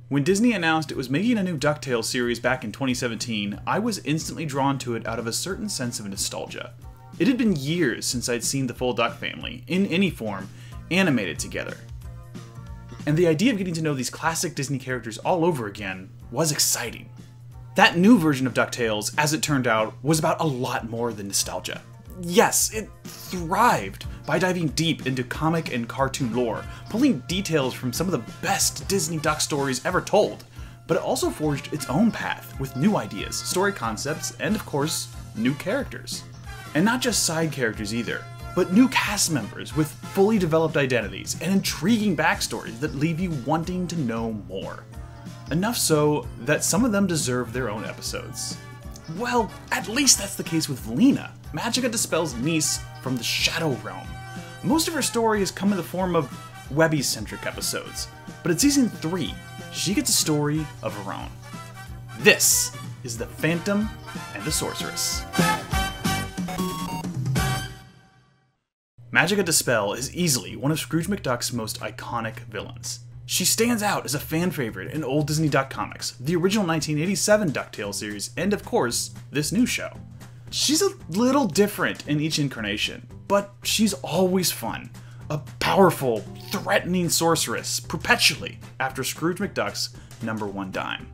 When Disney announced it was making a new DuckTales series back in 2017, I was instantly drawn to it out of a certain sense of nostalgia. It had been years since I'd seen the full Duck family, in any form, animated together. And the idea of getting to know these classic Disney characters all over again was exciting. That new version of DuckTales, as it turned out, was about a lot more than nostalgia. Yes, it thrived by diving deep into comic and cartoon lore, pulling details from some of the best Disney Duck stories ever told, but it also forged its own path with new ideas, story concepts, and of course, new characters. And not just side characters either, but new cast members with fully developed identities and intriguing backstories that leave you wanting to know more. Enough so that some of them deserve their own episodes. Well, at least that's the case with Lena, Magica De Spell's niece from the Shadow Realm. Most of her story has come in the form of Webby-centric episodes, but in Season 3, she gets a story of her own. This is The Phantom and the Sorceress. Magica De Spell is easily one of Scrooge McDuck's most iconic villains. She stands out as a fan favorite in old Disney Duck comics, the original 1987 DuckTales series, and of course, this new show. She's a little different in each incarnation, but she's always fun. A powerful, threatening sorceress, perpetually after Scrooge McDuck's #1 dime.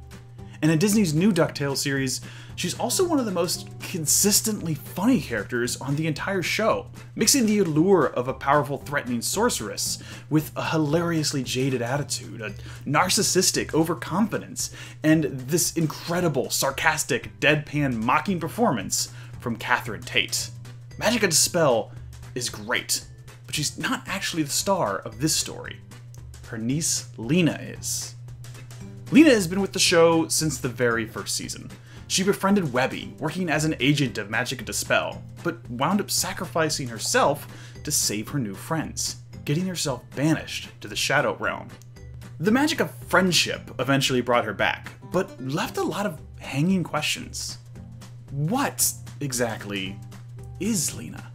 And in Disney's new DuckTales series, she's also one of the most consistently funny characters on the entire show, mixing the allure of a powerful, threatening sorceress with a hilariously jaded attitude, a narcissistic overconfidence, and this incredible, sarcastic, deadpan, mocking performance from Catherine Tate. Magica De Spell is great, but she's not actually the star of this story. Her niece, Lena, is. Lena has been with the show since the very first season. She befriended Webby, working as an agent of Magica De Spell, but wound up sacrificing herself to save her new friends, getting herself banished to the Shadow Realm. The magic of friendship eventually brought her back, but left a lot of hanging questions. What, exactly, is Lena?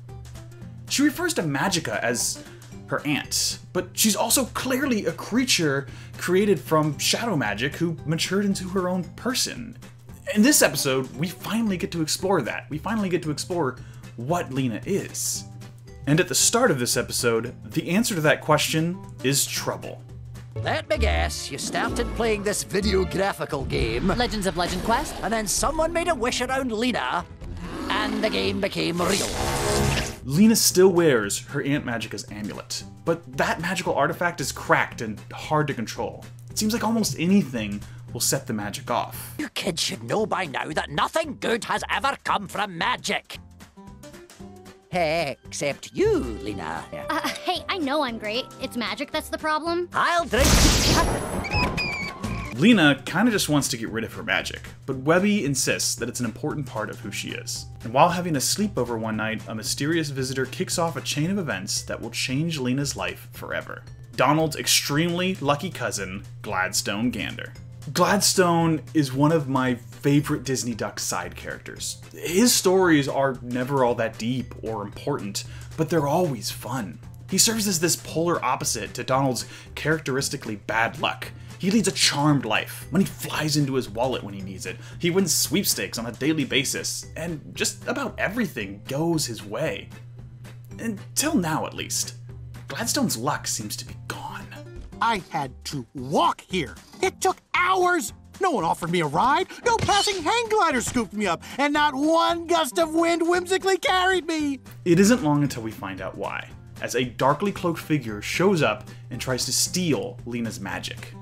She refers to Magica as her aunt, but she's also clearly a creature created from shadow magic who matured into her own person. In this episode, we finally get to explore that. We finally get to explore what Lena is. And at the start of this episode, the answer to that question is trouble. Let me guess, you started playing this videographical game. Legends of Legend Quest? And then someone made a wish around Lena, and the game became real. Lena still wears her Aunt Magica's amulet, but that magical artifact is cracked and hard to control. It seems like almost anything will set the magic off. You kids should know by now that nothing good has ever come from magic. Hey, except you, Lena. Hey, I know I'm great. It's magic that's the problem. I'll drink. Lena kinda just wants to get rid of her magic, but Webby insists that it's an important part of who she is. And while having a sleepover one night, a mysterious visitor kicks off a chain of events that will change Lena's life forever. Donald's extremely lucky cousin, Gladstone Gander. Gladstone is one of my favorite Disney Duck side characters. His stories are never all that deep or important, but they're always fun. He serves as this polar opposite to Donald's characteristically bad luck. He leads a charmed life. Money flies into his wallet when he needs it. He wins sweepstakes on a daily basis, and just about everything goes his way. Until now, at least. Gladstone's luck seems to be gone. I had to walk here. It took hours. No one offered me a ride. No passing hang glider scooped me up, and not one gust of wind whimsically carried me. It isn't long until we find out why, as a darkly cloaked figure shows up and tries to steal Lena's magic.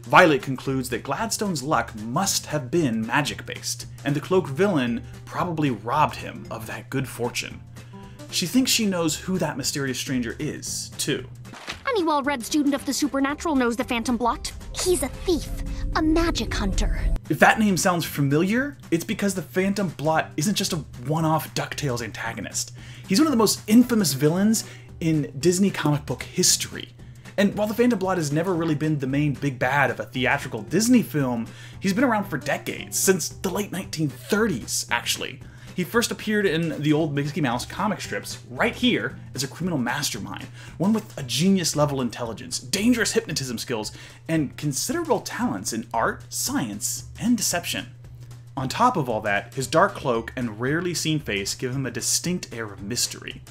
Violet concludes that Gladstone's luck must have been magic-based, and the cloaked villain probably robbed him of that good fortune. She thinks she knows who that mysterious stranger is, too. Any well-read student of the supernatural knows the Phantom Blot. He's a thief, a magic hunter. If that name sounds familiar, it's because the Phantom Blot isn't just a one-off DuckTales antagonist. He's one of the most infamous villains in Disney comic book history. And while the Phantom Blot has never really been the main big bad of a theatrical Disney film, he's been around for decades, since the late 1930s, actually. He first appeared in the old Mickey Mouse comic strips, right here, as a criminal mastermind, one with a genius-level intelligence, dangerous hypnotism skills, and considerable talents in art, science, and deception. On top of all that, his dark cloak and rarely seen face give him a distinct air of mystery.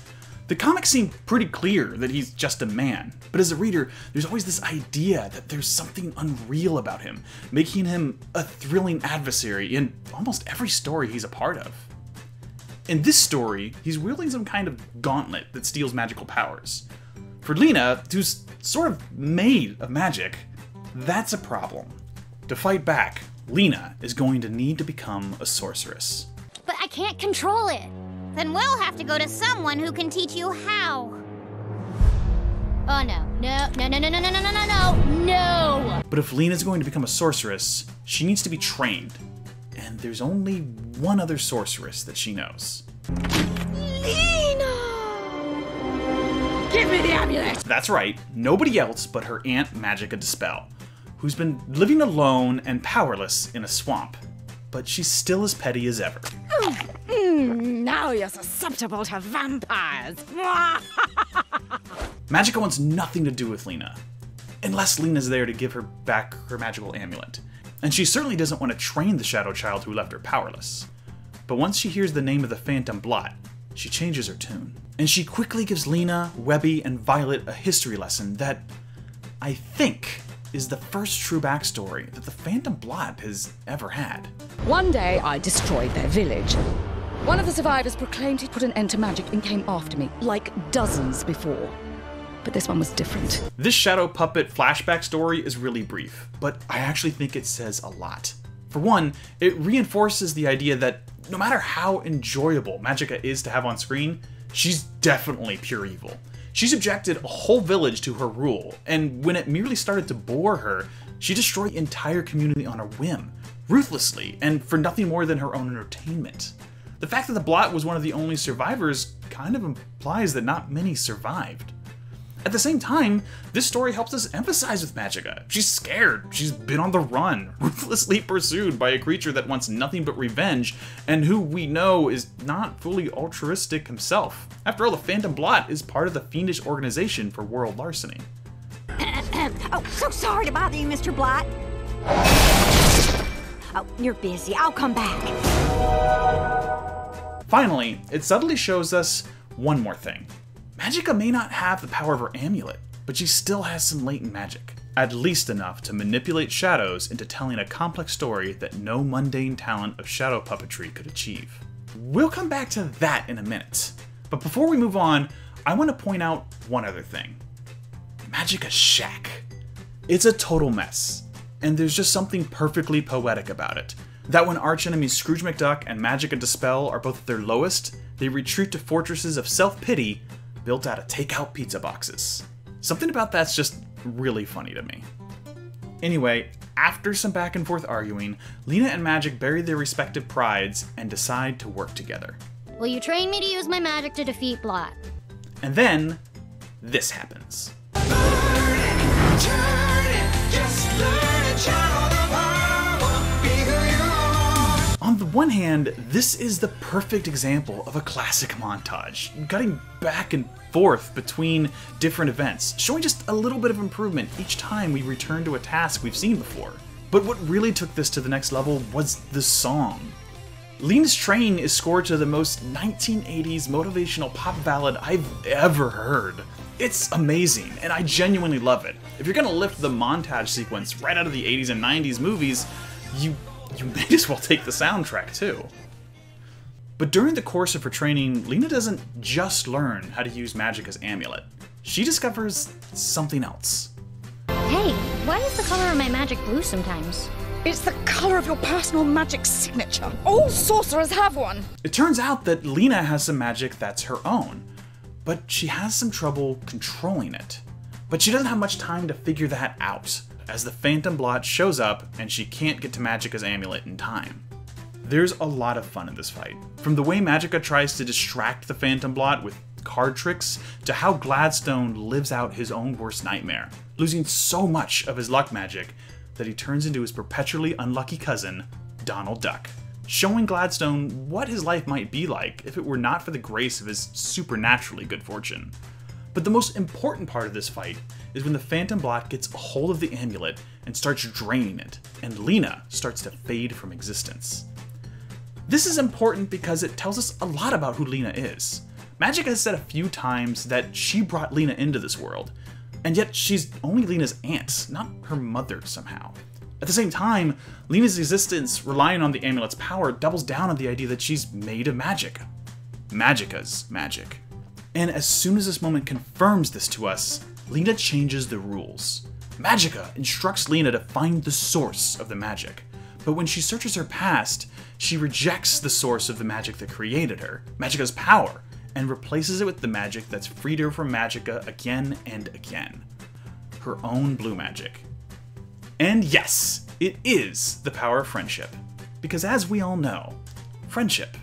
The comics seem pretty clear that he's just a man, but as a reader, there's always this idea that there's something unreal about him, making him a thrilling adversary in almost every story he's a part of. In this story, he's wielding some kind of gauntlet that steals magical powers. For Lena, who's sort of made of magic, that's a problem. To fight back, Lena is going to need to become a sorceress. But I can't control it. Then we'll have to go to someone who can teach you how. Oh no, no. But if Lena's going to become a sorceress, she needs to be trained. And there's only one other sorceress that she knows. Lena! Give me the amulet! That's right, nobody else but her Aunt Magica De Spell, who's been living alone and powerless in a swamp. But she's still as petty as ever. Now you're susceptible to vampires. Magica wants nothing to do with Lena, unless Lena's there to give her back her magical amulet. And she certainly doesn't want to train the Shadow Child who left her powerless. But once she hears the name of the Phantom Blot, she changes her tune. And she quickly gives Lena, Webby, and Violet a history lesson that, I think, is the first true backstory that the Phantom Blot has ever had. One day, I destroyed their village. One of the survivors proclaimed he'd put an end to magic and came after me, like dozens before. But this one was different. This Shadow Puppet flashback story is really brief, but I actually think it says a lot. For one, it reinforces the idea that no matter how enjoyable Magica is to have on screen, she's definitely pure evil. She subjected a whole village to her rule, and when it merely started to bore her, she destroyed the entire community on a whim, ruthlessly, and for nothing more than her own entertainment. The fact that the Blot was one of the only survivors kind of implies that not many survived. At the same time, this story helps us empathize with Magica. She's scared, she's been on the run, ruthlessly pursued by a creature that wants nothing but revenge, and who we know is not fully altruistic himself. After all, the Phantom Blot is part of the fiendish organization for world larceny. Oh, so sorry to bother you, Mr. Blot. Oh, you're busy. I'll come back. Finally, it subtly shows us one more thing. Magica may not have the power of her amulet, but she still has some latent magic. At least enough to manipulate shadows into telling a complex story that no mundane talent of shadow puppetry could achieve. We'll come back to that in a minute. But before we move on, I want to point out one other thing. Magica's shack. It's a total mess, and there's just something perfectly poetic about it. That when archenemies Scrooge McDuck and Magica De Spell are both at their lowest, they retreat to fortresses of self-pity built out of takeout pizza boxes. Something about that's just really funny to me. Anyway, after some back and forth arguing, Lena and Magic bury their respective prides and decide to work together. Will you train me to use my magic to defeat Blot? And then, this happens. On the one hand, this is the perfect example of a classic montage, cutting back and forth between different events, showing just a little bit of improvement each time we return to a task we've seen before. But what really took this to the next level was the song. Lena's Train is scored to the most 1980s motivational pop ballad I've ever heard. It's amazing, and I genuinely love it. If you're gonna lift the montage sequence right out of the 80s and 90s movies, you may as well take the soundtrack too. But during the course of her training, Lena doesn't just learn how to use Magica's amulet. She discovers something else. Hey, why is the color of my magic blue sometimes? It's the color of your personal magic signature. All sorcerers have one. It turns out that Lena has some magic that's her own, but she has some trouble controlling it. But she doesn't have much time to figure that out, as the Phantom Blot shows up and she can't get to Magica's amulet in time. There's a lot of fun in this fight. From the way Magica tries to distract the Phantom Blot with card tricks, to how Gladstone lives out his own worst nightmare, losing so much of his luck magic that he turns into his perpetually unlucky cousin, Donald Duck. showing Gladstone what his life might be like if it were not for the grace of his supernaturally good fortune. But the most important part of this fight is when the Phantom Blot gets a hold of the amulet and starts draining it, and Lena starts to fade from existence. This is important because it tells us a lot about who Lena is. Magica has said a few times that she brought Lena into this world, and yet she's only Lena's aunt, not her mother somehow. At the same time, Lena's existence relying on the amulet's power doubles down on the idea that she's made of magic. Magica's magic. And as soon as this moment confirms this to us, Lena changes the rules. Magica instructs Lena to find the source of the magic, but when she searches her past, she rejects the source of the magic that created her, Magica's power, and replaces it with the magic that's freed her from Magica again and again. Her own blue magic. And yes, it is the power of friendship, because as we all know, friendship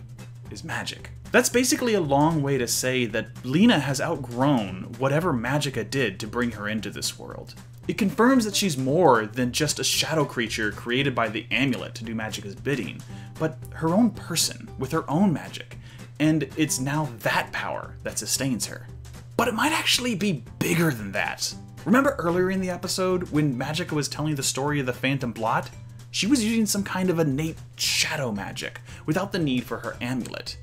is magic. That's basically a long way to say that Lena has outgrown whatever Magica did to bring her into this world. It confirms that she's more than just a shadow creature created by the amulet to do Magica's bidding, but her own person with her own magic, and it's now that power that sustains her. But it might actually be bigger than that. Remember earlier in the episode when Magica was telling the story of the Phantom Blot? She was using some kind of innate shadow magic without the need for her amulet.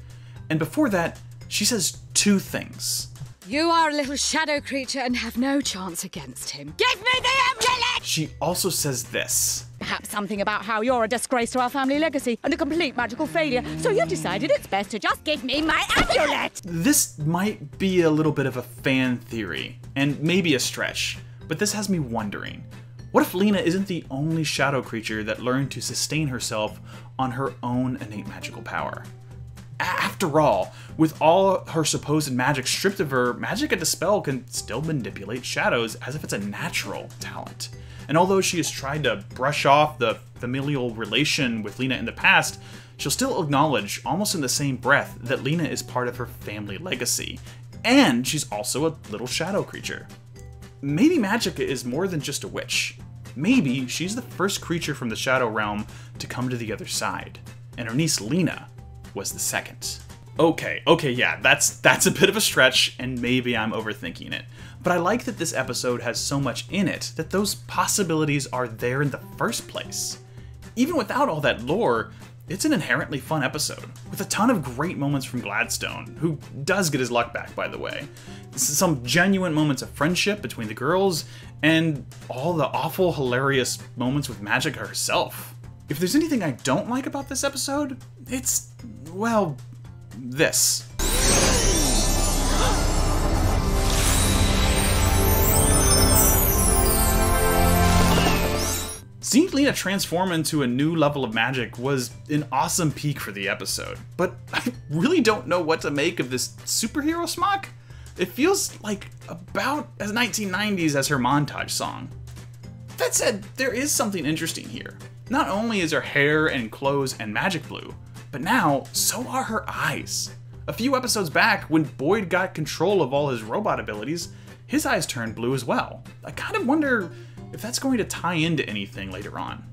And before that, she says two things. You are a little shadow creature and have no chance against him. Give me the amulet! She also says this. Perhaps something about how you're a disgrace to our family legacy and a complete magical failure, so you've decided it's best to just give me my amulet! This might be a little bit of a fan theory, and maybe a stretch, but this has me wondering. What if Lena isn't the only shadow creature that learned to sustain herself on her own innate magical power? After all, with all her supposed magic stripped of her, Magica De Spell can still manipulate shadows as if it's a natural talent. And although she has tried to brush off the familial relation with Lena in the past, she'll still acknowledge, almost in the same breath, that Lena is part of her family legacy. And she's also a little shadow creature. Maybe Magica is more than just a witch. Maybe she's the first creature from the Shadow Realm to come to the other side. And her niece Lena was the second. Okay, yeah, that's a bit of a stretch, and maybe I'm overthinking it. But I like that this episode has so much in it that those possibilities are there in the first place. Even without all that lore, it's an inherently fun episode, with a ton of great moments from Gladstone, who does get his luck back, by the way. Some genuine moments of friendship between the girls, and all the awful, hilarious moments with Magica herself. If there's anything I don't like about this episode, it's, well, this. Seeing Lena transform into a new level of magic was an awesome peak for the episode, but I really don't know what to make of this superhero smock. It feels like about as 1990s as her montage song. That said, there is something interesting here. Not only is her hair and clothes and magic blue, but now so are her eyes. A few episodes back, when Boyd got control of all his robot abilities, his eyes turned blue as well. I kind of wonder if that's going to tie into anything later on.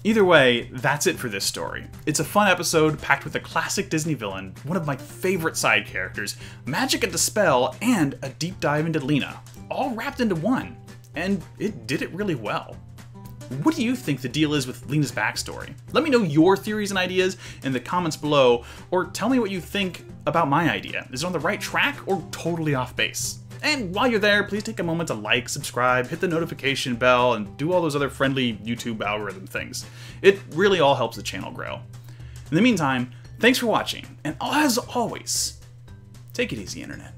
Either way, that's it for this story. It's a fun episode packed with a classic Disney villain, one of my favorite side characters, Magica De Spell, and a deep dive into Lena, all wrapped into one. And it did it really well. What do you think the deal is with Lena's backstory? Let me know your theories and ideas in the comments below, or tell me what you think about my idea. Is it on the right track or totally off base? And while you're there, please take a moment to like, subscribe, hit the notification bell, and do all those other friendly YouTube algorithm things. It really all helps the channel grow. In the meantime, thanks for watching, and as always, take it easy, Internet.